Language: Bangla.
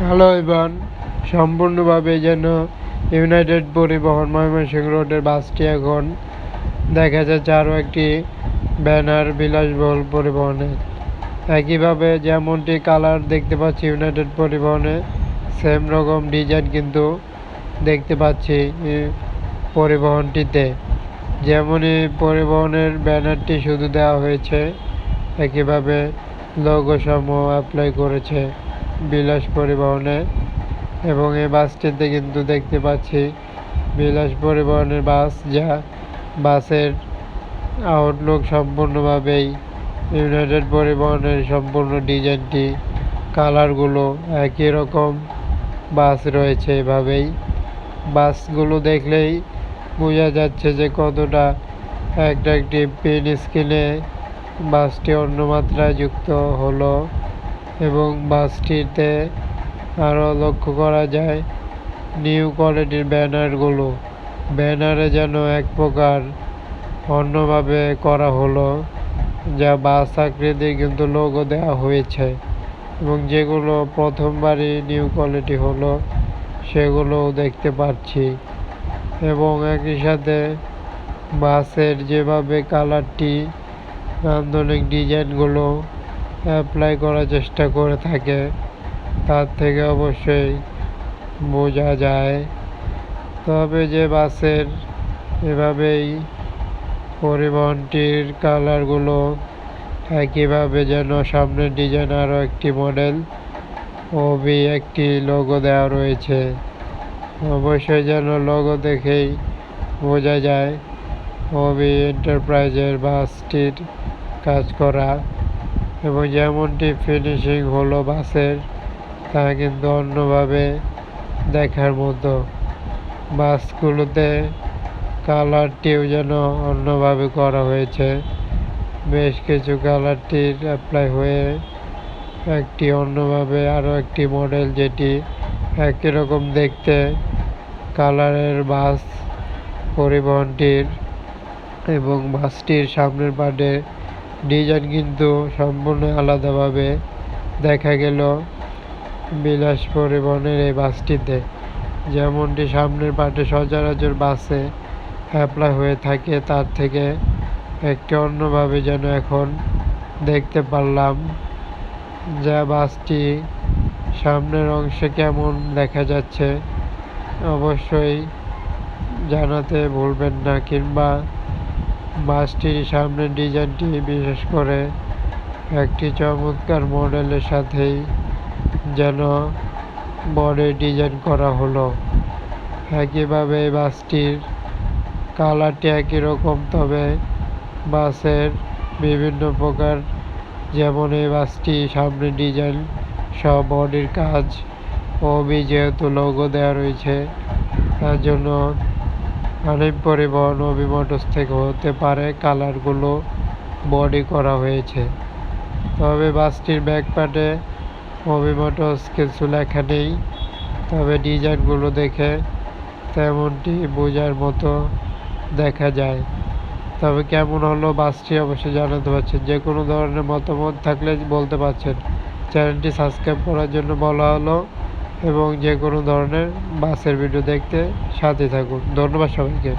হ্যালো এভরিওয়ান, সম্পূর্ণভাবে যেন ইউনাইটেড পরিবহন ময়মনসিংহ রোডের বাসটি এখন দেখা যাচ্ছে আরও একটি ব্যানার বিলাসবহুল পরিবহনে। একইভাবে যেমনটি কালার দেখতে পাচ্ছি ইউনাইটেড পরিবহনে, সেম রকম ডিজাইন কিন্তু দেখতে পাচ্ছি পরিবহনটিতে। যেমনই পরিবহনের ব্যানারটি শুধু দেওয়া হয়েছে, একইভাবে লোগো সমূহ অ্যাপ্লাই করেছে বিলাস পরিবহনে। এবং এই বাসটিতে কিন্তু দেখতে পাচ্ছি বিলাস পরিবহনের বাস, যা বাসের আউটলুক সম্পূর্ণভাবেই ইউনাইটেড পরিবহনের সম্পূর্ণ ডিজাইনটি, কালারগুলো একই রকম বাস রয়েছে। এভাবেই বাসগুলো দেখলেই বোঝা যাচ্ছে যে কতটা অ্যাট্রাকটিভ। প্রিন্ট স্ক্রিনে বাসটি অন্য মাত্রায় যুক্ত হলো এবং বাসটিতে আরও লক্ষ্য করা যায় নিউ কোয়ালিটির ব্যানারগুলো। ব্যানারে যেন এক প্রকার অন্যভাবে করা হলো, যা বাস আকৃতির কিন্তু লোগো দেওয়া হয়েছে এবং যেগুলো প্রথমবারই নিউ কোয়ালিটি হলো সেগুলোও দেখতে পাচ্ছি। এবং একই সাথে বাসের যেভাবে কালারটি, নান্দনিক ডিজাইনগুলো অ্যাপ্লাই করার চেষ্টা করে থাকে, তার থেকে অবশ্যই বোঝা যায়। তবে যে বাসের এভাবেই পরিবহনটির কালারগুলো একইভাবে যেন সামনের ডিজাইন আরও একটি মডেল ওবি একটি লোগো দেওয়া রয়েছে। অবশ্যই যেন লোগো দেখেই বোঝা যায় ওবি এন্টারপ্রাইজের বাসটির কাজ করা। এবং যেমনটি ফিনিশিং হলো বাসের, তা কিন্তু অন্যভাবে দেখার মতো। বাসগুলোতে কালারটিও যেন অন্যভাবে করা হয়েছে, বেশ কিছু কালারটির অ্যাপ্লাই হয়ে একটি অন্যভাবে আরও একটি মডেল, যেটি একই রকম দেখতে কালারের বাস পরিবহনটির। এবং বাসটির সামনের পার্টে ডিজাইন কিন্তু সম্পূর্ণ আলাদাভাবে দেখা গেল বিলাস পরিবহনের এই বাসটিতে। যেমনটি সামনের পার্টে সচরাচর বাসে অ্যাপ্লাই হয়ে থাকে, তার থেকে একটি অন্যভাবে যেন এখন দেখতে পারলাম। যা বাসটি সামনের অংশে কেমন দেখা যাচ্ছে অবশ্যই জানাতে ভুলবেন না, কিংবা বাসটির সামনের ডিজাইনটি বিশেষ করে একটি চমৎকার মডেলের সাথেই যেন বডি ডিজাইন করা হলো। একইভাবে বাসটির কালারটি একই রকম, তবে বাসের বিভিন্ন প্রকার, যেমন এই বাসটি সামনে ডিজাইন সব বডির কাজ ওবি যেহেতু লোগো দেওয়া রয়েছে, তার জন্য আলিম পরিবহন ওবি মোটরস থেকে হতে পারে কালারগুলো বডি করা হয়েছে। তবে বাসটির ব্যাক পার্টে ওবি মোটরস কিছু লেখা নেই, তবে ডিজাইনগুলো দেখে তেমনটি বোঝার মতো দেখা যায়। তবে কেমন হলো বাসটি অবশ্যই জানাতে পারছেন। যে কোনো ধরনের মতামত থাকলে বলতে পারছেন। চ্যানেলটি সাবস্ক্রাইব করার জন্য বলা হলো এবং যে কোনো ধরনের বাসের ভিডিও দেখতে সাথে থাকুন। ধন্যবাদ সবাইকে।